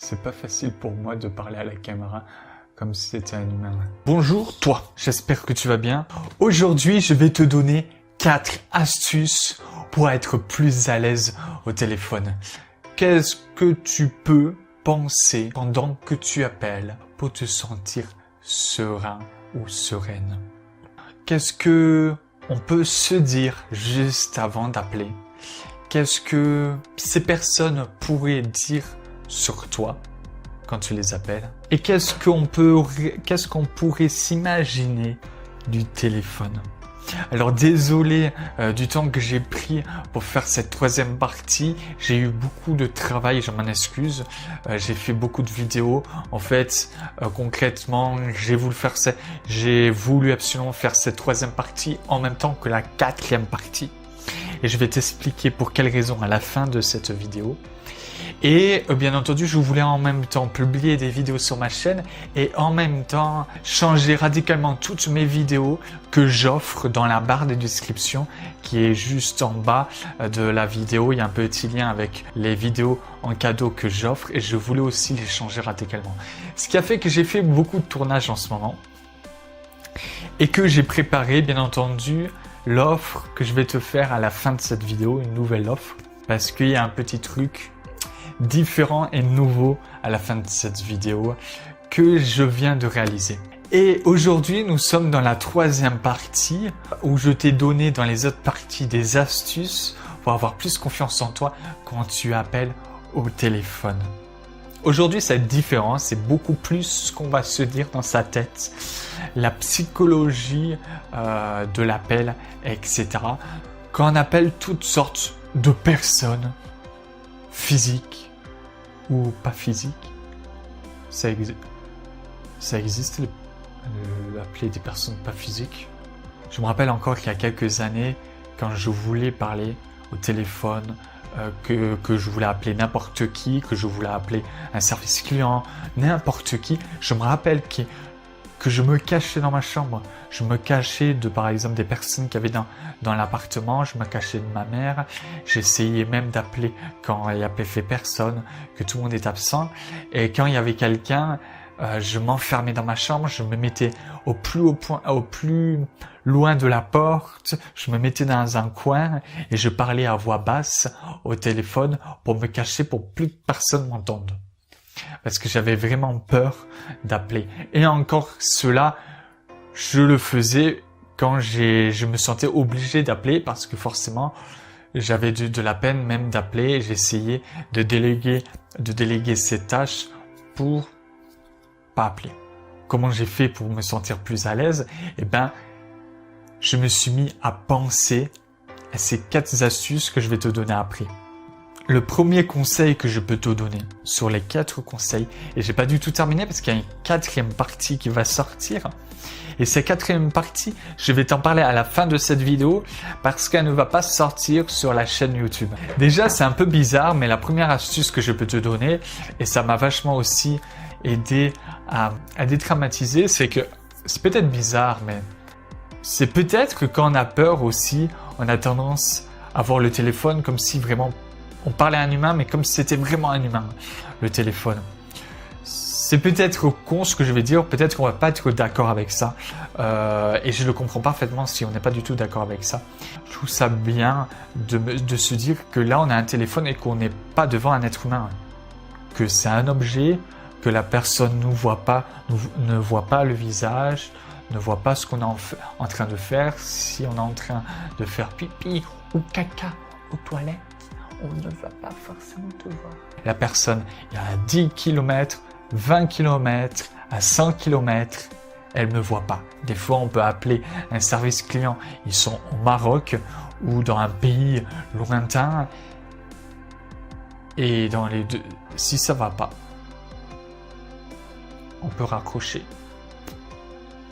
C'est pas facile pour moi de parler à la caméra comme si c'était un humain. Bonjour toi, j'espère que tu vas bien. Aujourd'hui, je vais te donner 4 astuces pour être plus à l'aise au téléphone. Qu'est-ce que tu peux penser pendant que tu appelles pour te sentir serein ou sereine? Qu'est-ce que on peut se dire juste avant d'appeler? Qu'est-ce que ces personnes pourraient dire sur toi quand tu les appelles? Et qu'est-ce qu'on pourrait s'imaginer du téléphone? Alors désolé du temps que j'ai pris pour faire cette troisième partie. J'ai eu beaucoup de travail, je m'en excuse. J'ai fait beaucoup de vidéos. En fait, concrètement, j'ai voulu absolument faire cette troisième partie en même temps que la quatrième partie. Et je vais t'expliquer pour quelles raisons à la fin de cette vidéo. Et bien entendu, je voulais en même temps publier des vidéos sur ma chaîne et en même temps changer radicalement toutes mes vidéos que j'offre dans la barre de description qui est juste en bas de la vidéo. Il y a un petit lien avec les vidéos en cadeau que j'offre et je voulais aussi les changer radicalement. Ce qui a fait que j'ai fait beaucoup de tournages en ce moment et que j'ai préparé bien entendu l'offre que je vais te faire à la fin de cette vidéo, une nouvelle offre, parce qu'il y a un petit truc différent et nouveau à la fin de cette vidéo que je viens de réaliser. Et aujourd'hui, nous sommes dans la troisième partie où je t'ai donné dans les autres parties des astuces pour avoir plus confiance en toi quand tu appelles au téléphone. Aujourd'hui, ça va être différent, c'est beaucoup plus ce qu'on va se dire dans sa tête, la psychologie de l'appel, etc. Quand on appelle toutes sortes de personnes, physiques ou pas physiques, ça existe d'appeler des personnes pas physiques. Je me rappelle encore qu'il y a quelques années, quand je voulais parler au téléphone, que je voulais appeler n'importe qui, que je voulais appeler un service client, n'importe qui, je me rappelle que je me cachais dans ma chambre. Je me cachais de, par exemple, des personnes qui avaient dans l'appartement. Je me cachais de ma mère. J'essayais même d'appeler quand il n'y avait fait personne, que tout le monde est absent. Et quand il y avait quelqu'un, je m'enfermais dans ma chambre. Je me mettais au plus loin de la porte. Je me mettais dans un coin et je parlais à voix basse au téléphone pour me cacher pour plus que personne m'entende. Parce que j'avais vraiment peur d'appeler. Et encore cela, je le faisais quand je me sentais obligé d'appeler parce que forcément, j'avais de la peine même d'appeler et j'essayais de déléguer ces tâches pour pas appeler. Comment j'ai fait pour me sentir plus à l'aise? Eh ben, je me suis mis à penser à ces 4 astuces que je vais te donner après. Le premier conseil que je peux te donner sur les 4 conseils, et j'ai pas du tout terminé parce qu'il y a une 4e partie qui va sortir. Et cette 4e partie, je vais t'en parler à la fin de cette vidéo parce qu'elle ne va pas sortir sur la chaîne YouTube. Déjà, c'est un peu bizarre, mais la première astuce que je peux te donner, et ça m'a vachement aussi aidé à détraumatiser, c'est que c'est peut-être bizarre, mais c'est peut-être que quand on a peur aussi, on a tendance à voir le téléphone comme si vraiment on parlait à un humain, mais comme si c'était vraiment un humain, le téléphone. C'est peut-être con ce que je vais dire, peut-être qu'on va pas être d'accord avec ça, et je le comprends parfaitement si on n'est pas du tout d'accord avec ça. Je trouve ça bien de se dire que là on a un téléphone et qu'on n'est pas devant un être humain, que c'est un objet, que la personne ne voit pas le visage, ne voit pas ce qu'on est en train de faire, si on est en train de faire pipi ou caca aux toilettes. On ne va pas forcément te voir. La personne, il y a 10 km, 20 km, à 100 km, elle ne me voit pas. Des fois, on peut appeler un service client. Ils sont au Maroc ou dans un pays lointain. Et dans les deux, si ça va pas, on peut raccrocher.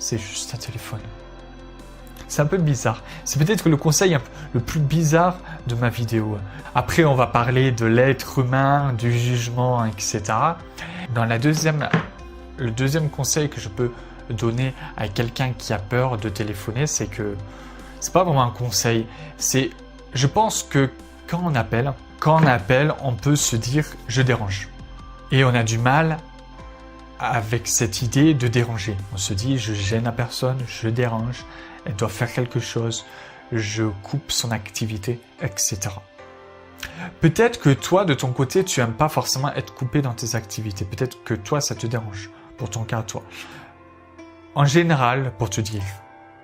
C'est juste un téléphone. C'est un peu bizarre. C'est peut-être le conseil le plus bizarre de ma vidéo. Après, on va parler de l'être humain, du jugement, etc. Dans le deuxième conseil que je peux donner à quelqu'un qui a peur de téléphoner, c'est que c'est pas vraiment un conseil. Je pense que quand on appelle, on peut se dire « je dérange ». Et on a du mal avec cette idée de déranger. On se dit, je gêne la personne, je dérange, elle doit faire quelque chose, je coupe son activité, etc. Peut-être que toi, de ton côté, tu n'aimes pas forcément être coupé dans tes activités. Peut-être que toi, ça te dérange, pour ton cas, toi. En général, pour te dire,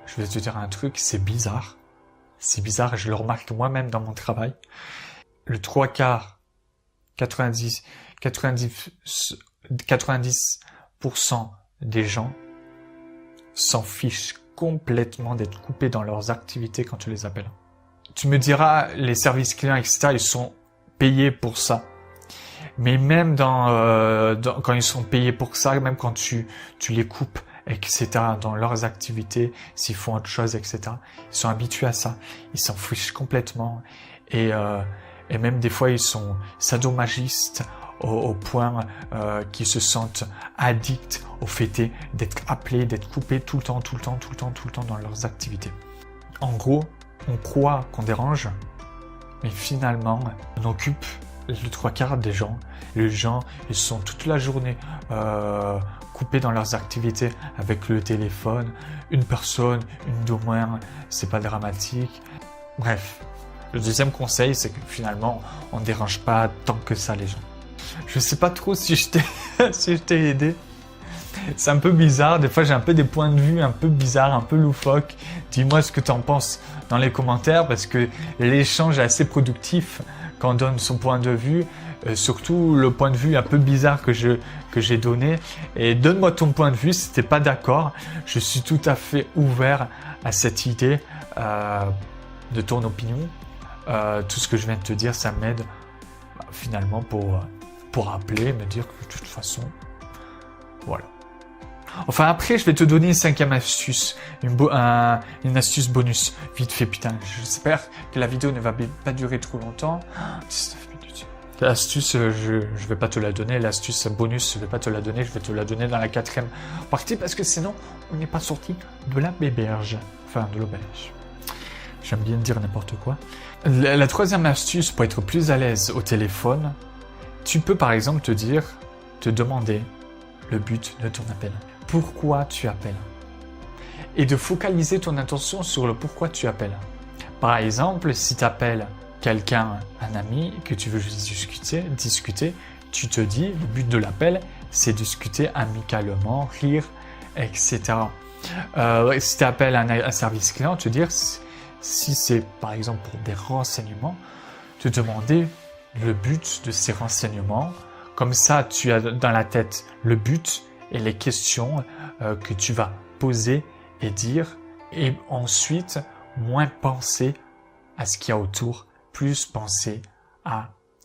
je vais te dire un truc, c'est bizarre. C'est bizarre et je le remarque moi-même dans mon travail. Le 3/4, 90% des gens s'en fichent complètement d'être coupés dans leurs activités quand tu les appelles. Tu me diras, les services clients, etc., ils sont payés pour ça. Mais même quand ils sont payés pour ça, même quand tu les coupes, etc., dans leurs activités, s'ils font autre chose, etc., ils sont habitués à ça. Ils s'en fichent complètement. Et même des fois, ils sont sadomasochistes au point qu'ils se sentent addicts au fait d'être appelés, d'être coupés tout le temps dans leurs activités. En gros, on croit qu'on dérange, mais finalement, on occupe le 3/4 des gens. Les gens, ils sont toute la journée coupés dans leurs activités avec le téléphone. Une personne, une de moins, c'est pas dramatique. Bref, le deuxième conseil, c'est que finalement, on ne dérange pas tant que ça les gens. Je sais pas trop si je t'ai aidé. C'est un peu bizarre, des fois j'ai un peu des points de vue un peu bizarres, un peu loufoques. Dis-moi ce que tu en penses dans les commentaires parce que l'échange est assez productif quand on donne son point de vue, surtout le point de vue un peu bizarre que j'ai donné. Et donne-moi ton point de vue si t'es pas d'accord. Je suis tout à fait ouvert à cette idée de ton opinion. Tout ce que je viens de te dire, ça m'aide finalement pour appeler, me dire que de toute façon, voilà. Enfin après, je vais te donner une 5e astuce, une astuce bonus, vite fait putain. J'espère que la vidéo ne va pas durer trop longtemps. 19 minutes. L'astuce, je vais pas te la donner, l'astuce bonus, je vais pas te la donner, je vais te la donner dans la 4e partie parce que sinon, on n'est pas sorti de la béberge, enfin de l'auberge. J'aime bien dire n'importe quoi. La 3e astuce pour être plus à l'aise au téléphone, tu peux par exemple te demander le but de ton appel. Pourquoi tu appelles? Et de focaliser ton attention sur le pourquoi tu appelles. Par exemple, si tu appelles quelqu'un, un ami, que tu veux juste discuter, tu te dis, le but de l'appel, c'est discuter amicalement, rire, etc. Si tu appelles un service client, te dire, si c'est par exemple pour des renseignements, te demander le but de ces renseignements. Comme ça, tu as dans la tête le but et les questions que tu vas poser et dire. Et ensuite, moins penser à ce qu'il y a autour, plus penser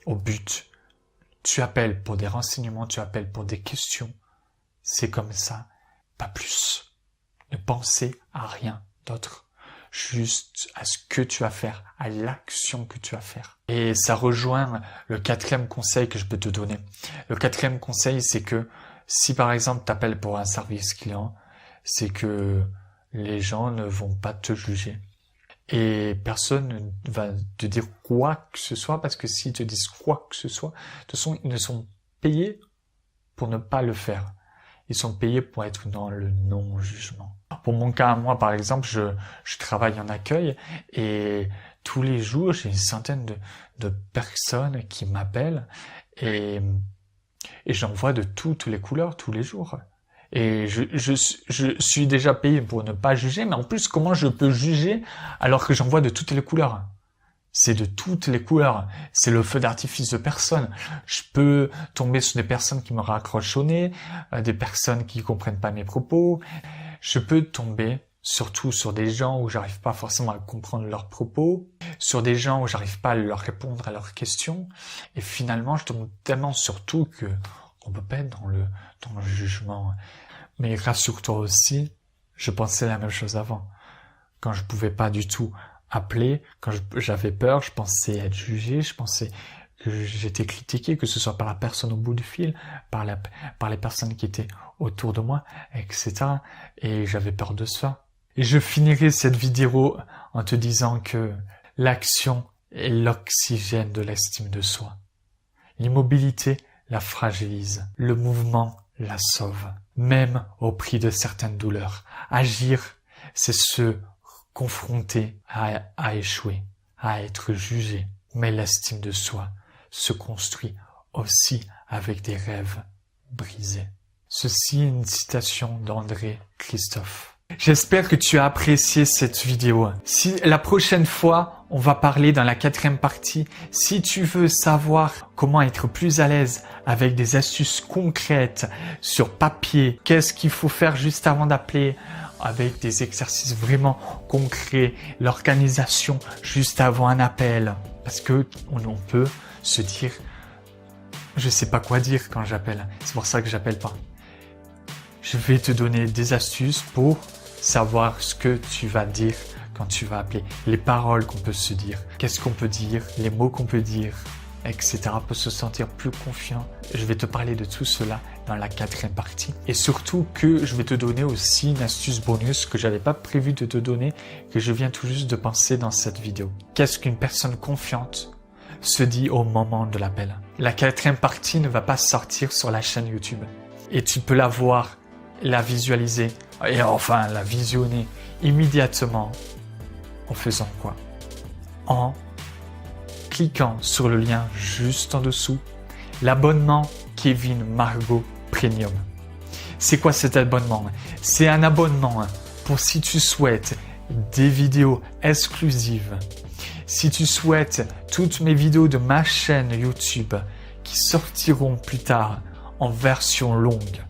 au but. Tu appelles pour des renseignements, tu appelles pour des questions. C'est comme ça, pas plus. Ne pensez à rien d'autre. Juste à ce que tu vas faire, à l'action que tu vas faire. Et ça rejoint le 4e conseil que je peux te donner. Le 4e conseil, c'est que si par exemple tu appelles pour un service client, c'est que les gens ne vont pas te juger. Et personne ne va te dire quoi que ce soit, parce que s'ils te disent quoi que ce soit, de toute façon, ils ne sont payés pour ne pas le faire. Ils sont payés pour être dans le non-jugement. Pour mon cas, moi, par exemple, je travaille en accueil et tous les jours, j'ai une centaine de personnes qui m'appellent et j'en vois de toutes les couleurs tous les jours. Et je suis déjà payé pour ne pas juger, mais en plus, comment je peux juger alors que j'en vois de toutes les couleurs? C'est de toutes les couleurs. C'est le feu d'artifice de personnes. Je peux tomber sur des personnes qui me raccrochent au nez, des personnes qui comprennent pas mes propos. Je peux tomber surtout sur des gens où j'arrive pas forcément à comprendre leurs propos, sur des gens où j'arrive pas à leur répondre à leurs questions. Et finalement, je tombe tellement sur tout que on peut pas être dans le jugement. Mais rassure-toi aussi, je pensais la même chose avant. Quand je pouvais pas du tout appeler, quand j'avais peur, je pensais être jugé, je pensais que j'étais critiqué, que ce soit par la personne au bout du fil, par les personnes qui étaient autour de moi, etc. Et j'avais peur de ça. Et je finirai cette vidéo en te disant que l'action est l'oxygène de l'estime de soi. L'immobilité la fragilise. Le mouvement la sauve, même au prix de certaines douleurs. Agir, c'est se confronter à échouer, à être jugé. Mais l'estime de soi se construit aussi avec des rêves brisés. Ceci est une citation d'André Christophe. J'espère que tu as apprécié cette vidéo. Si la prochaine fois, on va parler dans la 4e partie. Si tu veux savoir comment être plus à l'aise avec des astuces concrètes sur papier, qu'est-ce qu'il faut faire juste avant d'appeler, avec des exercices vraiment concrets, l'organisation juste avant un appel. Parce que on peut se dire, je sais pas quoi dire quand j'appelle. C'est pour ça que j'appelle pas. Je vais te donner des astuces pour savoir ce que tu vas dire quand tu vas appeler, les paroles qu'on peut se dire, qu'est-ce qu'on peut dire, les mots qu'on peut dire, etc. pour se sentir plus confiant. Je vais te parler de tout cela dans la 4e partie. Et surtout que je vais te donner aussi une astuce bonus que j'avais pas prévu de te donner, que je viens tout juste de penser dans cette vidéo. Qu'est-ce qu'une personne confiante se dit au moment de l'appel? La 4e partie ne va pas sortir sur la chaîne YouTube. Et tu peux la voir, la visualiser, et enfin la visionner immédiatement en faisant quoi? En cliquant sur le lien juste en dessous, l'abonnement Kevin Margot Premium. C'est quoi cet abonnement? C'est un abonnement pour si tu souhaites des vidéos exclusives, si tu souhaites toutes mes vidéos de ma chaîne YouTube qui sortiront plus tard en version longue,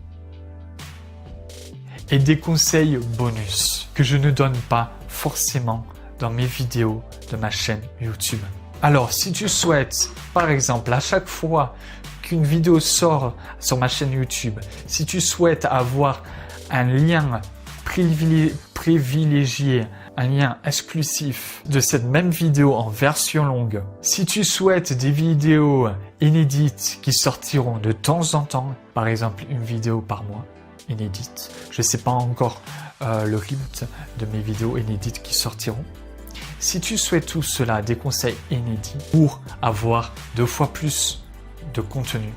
et des conseils bonus que je ne donne pas forcément dans mes vidéos de ma chaîne YouTube. Alors, si tu souhaites, par exemple, à chaque fois qu'une vidéo sort sur ma chaîne YouTube, si tu souhaites avoir un lien privilégié, un lien exclusif de cette même vidéo en version longue, si tu souhaites des vidéos inédites qui sortiront de temps en temps, par exemple une vidéo par mois, inédite. Je ne sais pas encore le rythme de mes vidéos inédites qui sortiront. Si tu souhaites tout cela, des conseils inédits pour avoir 2 fois plus de contenu,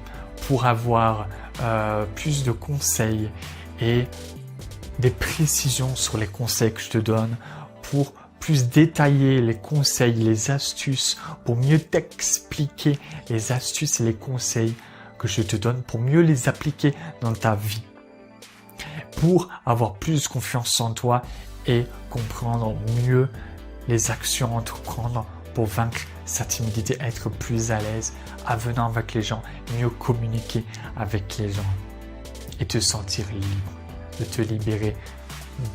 pour avoir plus de conseils et des précisions sur les conseils que je te donne, pour plus détailler les conseils, les astuces, pour mieux t'expliquer les astuces et les conseils que je te donne, pour mieux les appliquer dans ta vie, pour avoir plus confiance en toi et comprendre mieux les actions à entreprendre pour vaincre sa timidité, être plus à l'aise, avenant avec les gens, mieux communiquer avec les gens et te sentir libre, de te libérer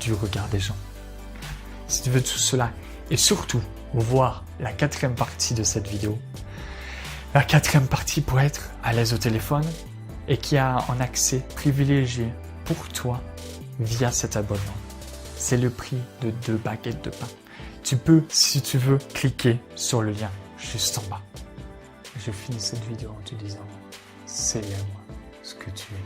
du regard des gens. Si tu veux tout cela et surtout voir la 4e partie de cette vidéo, la 4e partie pour être à l'aise au téléphone et qui a un accès privilégié pour toi via cet abonnement. C'est le prix de 2 baguettes de pain. Tu peux, si tu veux, cliquer sur le lien juste en bas. Je finis cette vidéo en te disant, célèbre ce que tu es.